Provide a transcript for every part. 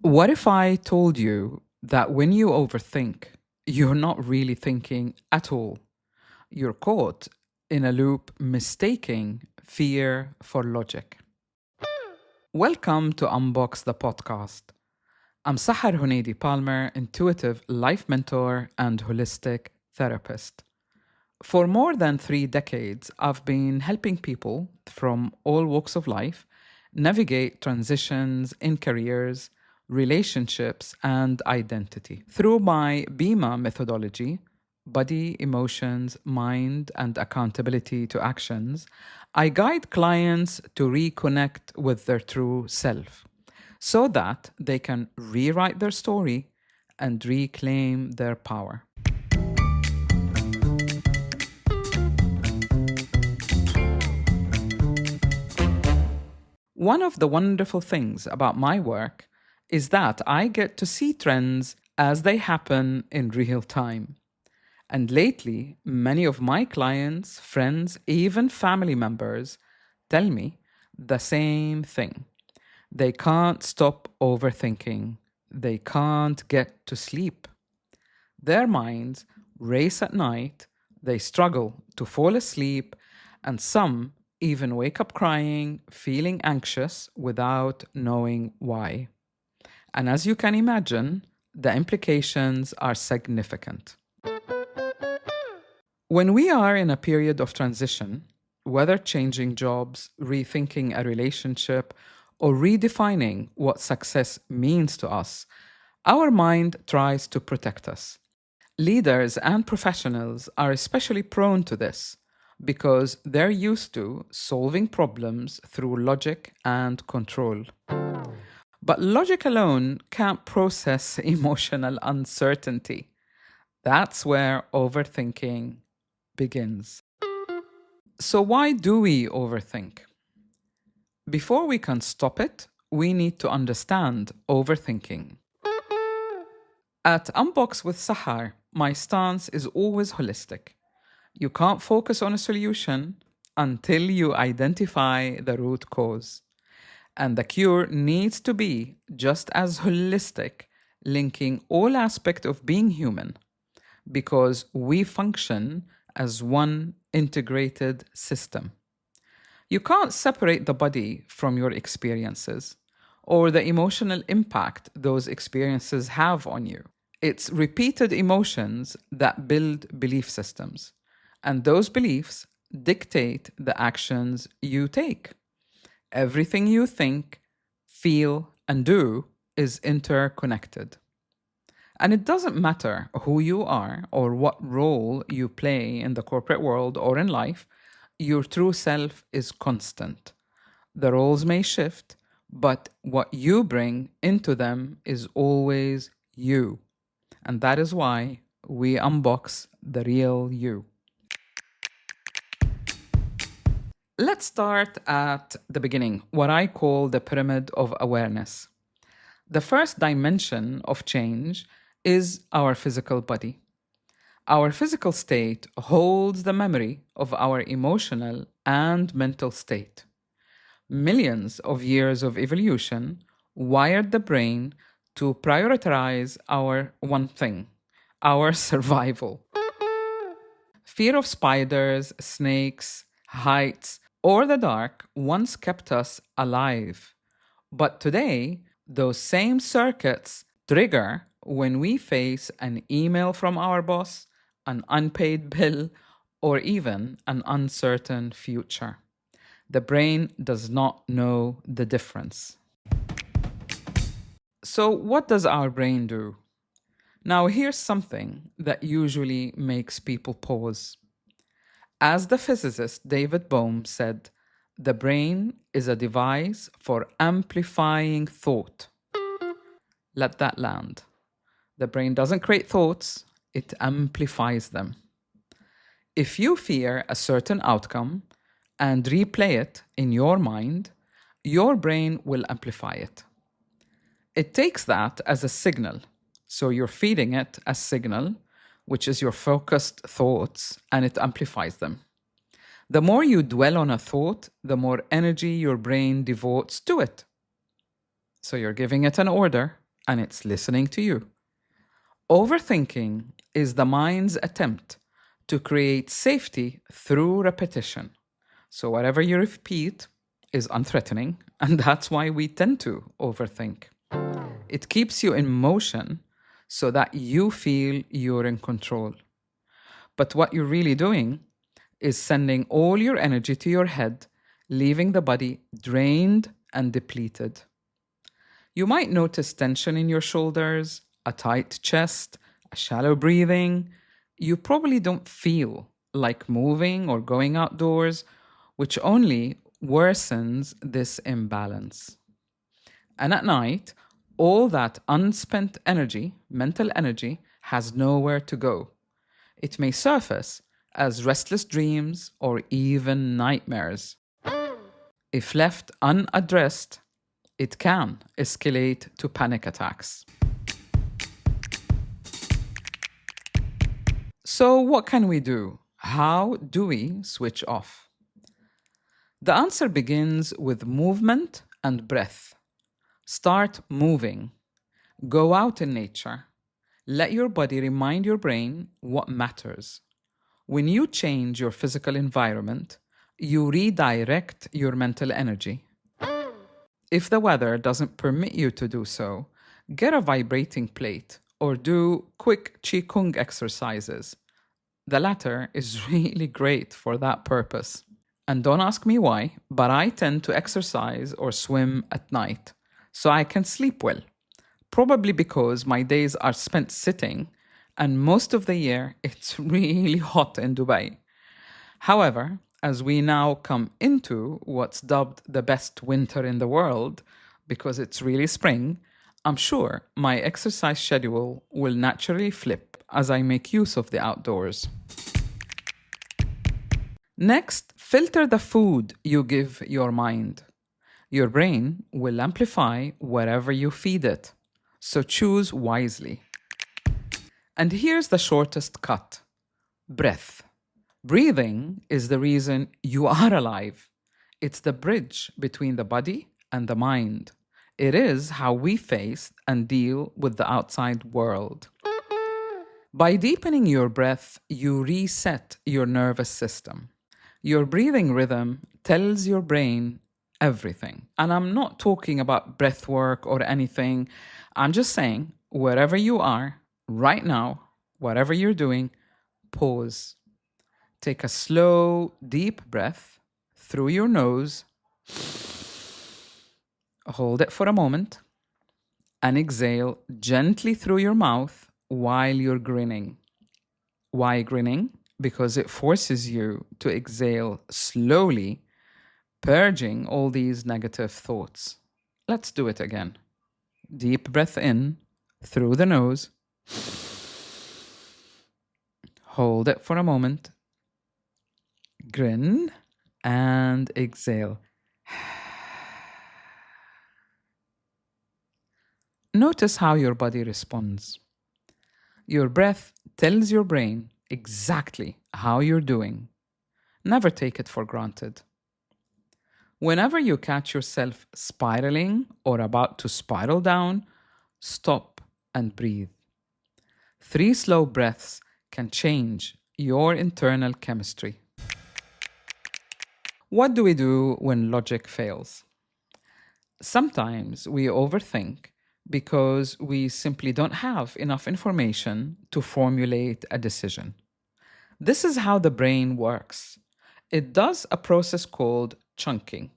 What if I told you that when you overthink, you're not really thinking at all? You're caught in a loop mistaking fear for logic. Welcome to Unbox the Podcast. I'm Sahar Palmer, intuitive life mentor and holistic therapist. For more than 3 decades, I've been helping people from all walks of life navigate transitions in careers, relationships, and identity. Through my BEMA methodology, body, emotions, mind, and accountability to actions, I guide clients to reconnect with their true self so that they can rewrite their story and reclaim their power. One of the wonderful things about my work is that I get to see trends as they happen in real time. And lately, many of my clients, friends, even family members tell me the same thing. They can't stop overthinking. They can't get to sleep. Their minds race at night, they struggle to fall asleep, and some even wake up crying, feeling anxious without knowing why. And as you can imagine, the implications are significant. When we are in a period of transition, whether changing jobs, rethinking a relationship, or redefining what success means to us, our mind tries to protect us. Leaders and professionals are especially prone to this because they're used to solving problems through logic and control. But logic alone can't process emotional uncertainty. That's where overthinking begins. So, why do we overthink? Before we can stop it, we need to understand overthinking. At Unbox with Sahar, my stance is always holistic. You can't focus on a solution until you identify the root cause. And the cure needs to be just as holistic, linking all aspects of being human, because we function as one integrated system. You can't separate the body from your experiences or the emotional impact those experiences have on you. It's repeated emotions that build belief systems, and those beliefs dictate the actions you take. Everything you think, feel, and do is interconnected. And it doesn't matter who you are or what role you play in the corporate world or in life, your true self is constant. The roles may shift, but what you bring into them is always you. And that is why we unbox the real you. Let's start at the beginning, what I call the pyramid of awareness. The first dimension of change is our physical body. Our physical state holds the memory of our emotional and mental state. Millions of years of evolution wired the brain to prioritize our one thing, our survival. Fear of spiders, snakes, heights, or the dark once kept us alive. But today, those same circuits trigger when we face an email from our boss, an unpaid bill, or even an uncertain future. The brain does not know the difference. So, what does our brain do? Now, here's something that usually makes people pause. As the physicist David Bohm said, the brain is a device for amplifying thought. Let that land. The brain doesn't create thoughts, it amplifies them. If you fear a certain outcome and replay it in your mind, your brain will amplify it. It takes that as a signal. So you're feeding it a signal, which is your focused thoughts, and it amplifies them. The more you dwell on a thought, the more energy your brain devotes to it. So you're giving it an order, and it's listening to you. Overthinking is the mind's attempt to create safety through repetition. So, whatever you repeat is unthreatening, and that's why we tend to overthink. It keeps you in motion so that you feel you're in control. But what you're really doing is sending all your energy to your head, leaving the body drained and depleted. You might notice tension in your shoulders, a tight chest, a shallow breathing. You probably don't feel like moving or going outdoors, which only worsens this imbalance. And at night, all that unspent energy, mental energy, has nowhere to go. It may surface as restless dreams or even nightmares. If left unaddressed, it can escalate to panic attacks. So, what can we do? How do we switch off? The answer begins with movement and breath. Start moving. Go out in nature. Let your body remind your brain what matters. When you change your physical environment, you redirect your mental energy. If the weather doesn't permit you to do so, get a vibrating plate or do quick Qigong exercises. The latter is really great for that purpose. And don't ask me why, but I tend to exercise or swim at night so I can sleep well. Probably because my days are spent sitting and most of the year it's really hot in Dubai. However, as we now come into what's dubbed the best winter in the world, because it's really spring, I'm sure my exercise schedule will naturally flip as I make use of the outdoors. Next, filter the food you give your mind. Your brain will amplify wherever you feed it, so choose wisely. And here's the shortest cut: breath. Breathing is the reason you are alive. It's the bridge between the body and the mind. It is how we face and deal with the outside world. By deepening your breath, you reset your nervous system. Your breathing rhythm tells your brain everything. And I'm not talking about breath work or anything. I'm just saying, wherever you are, right now, whatever you're doing, pause. Take a slow, deep breath through your nose. Hold it for a moment and exhale gently through your mouth while you're grinning. Why grinning? Because it forces you to exhale slowly, purging all these negative thoughts. Let's do it again. Deep breath in through the nose. Hold it for a moment. Grin and exhale. Notice how your body responds. Your breath tells your brain exactly how you're doing. Never take it for granted. Whenever you catch yourself spiraling or about to spiral down, stop and breathe. 3 slow breaths can change your internal chemistry. What do we do when logic fails? Sometimes we overthink because we simply don't have enough information to formulate a decision. This is how the brain works. It does a process called chunking.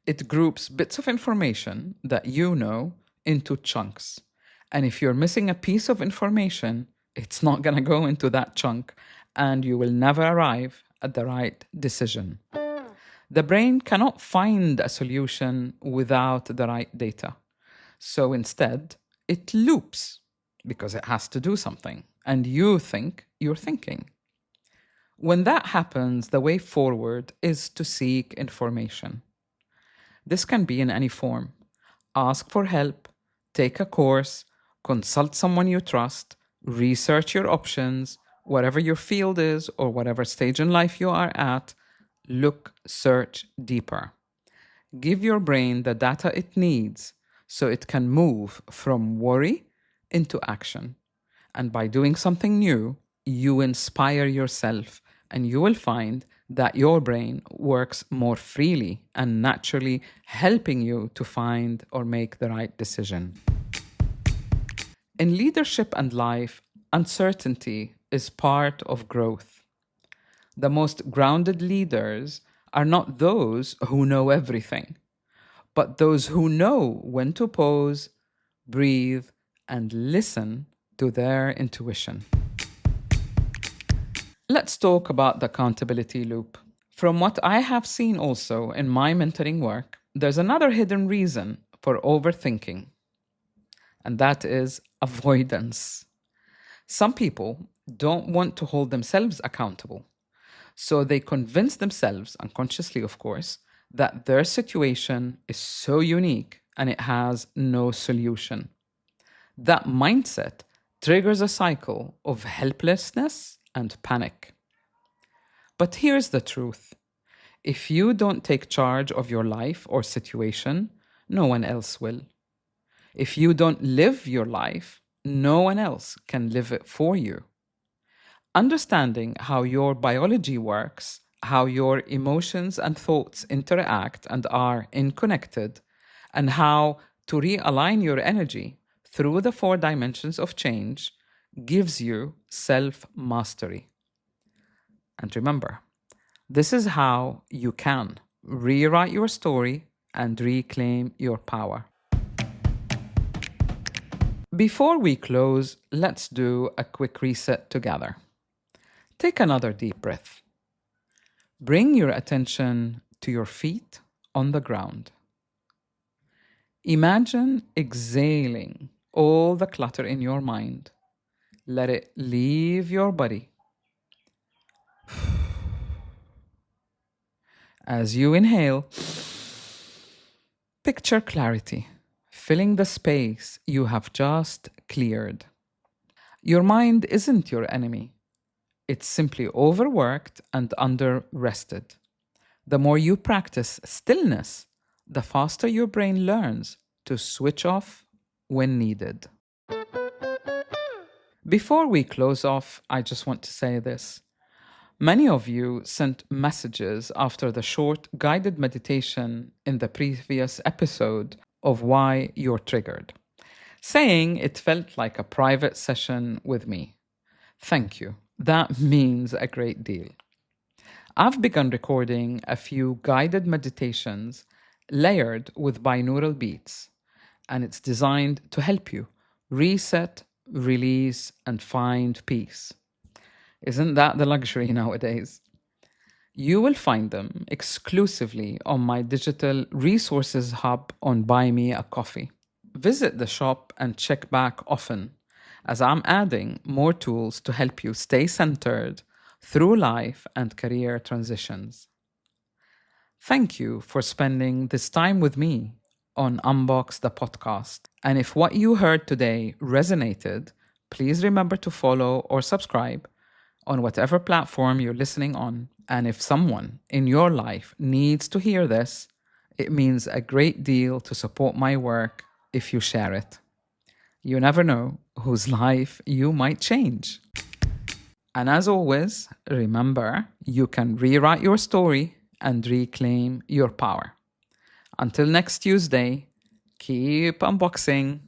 It groups bits of information that you know into chunks. And if you're missing a piece of information, it's not going to go into that chunk and you will never arrive at the right decision. The brain cannot find a solution without the right data. So instead, it loops because it has to do something, and you think you're thinking. When that happens, the way forward is to seek information. This can be in any form. Ask for help, take a course, consult someone you trust, research your options, whatever your field is or whatever stage in life you are at. Look, search deeper. Give your brain the data it needs so it can move from worry into action. And by doing something new, you inspire yourself, and you will find that your brain works more freely and naturally, helping you to find or make the right decision. In leadership and life, uncertainty is part of growth. The most grounded leaders are not those who know everything, but those who know when to pause, breathe, and listen to their intuition. Let's talk about the accountability loop. From what I have seen also in my mentoring work, there's another hidden reason for overthinking, and that is avoidance. Some people don't want to hold themselves accountable, so they convince themselves, unconsciously of course, that their situation is so unique and it has no solution. That mindset triggers a cycle of helplessness and panic. But here's the truth: if you don't take charge of your life or situation, no one else will. If you don't live your life, no one else can live it for you. Understanding how your biology works, how your emotions and thoughts interact and are interconnected, and how to realign your energy through the 4 dimensions of change gives you self mastery. And remember, this is how you can rewrite your story and reclaim your power. Before we close, let's do a quick reset together. Take another deep breath. Bring your attention to your feet on the ground. Imagine exhaling all the clutter in your mind. Let it leave your body. As you inhale, picture clarity, filling the space you have just cleared. Your mind isn't your enemy. It's simply overworked and under-rested. The more you practice stillness, the faster your brain learns to switch off when needed. Before we close off, I just want to say this. Many of you sent messages after the short guided meditation in the previous episode of why you're triggered, saying it felt like a private session with me. Thank you. That means a great deal. I've begun recording a few guided meditations layered with binaural beats, and it's designed to help you reset, release, and find peace. Isn't that the luxury nowadays? You will find them exclusively on my digital resources hub on Buy Me a Coffee. Visit the shop and check back often, as I'm adding more tools to help you stay centered through life and career transitions. Thank you for spending this time with me on Unbox the Podcast. And if what you heard today resonated, please remember to follow or subscribe on whatever platform you're listening on. And if someone in your life needs to hear this, it means a great deal to support my work if you share it. You never know whose life you might change. And as always, remember, you can rewrite your story and reclaim your power. Until next Tuesday, keep unboxing.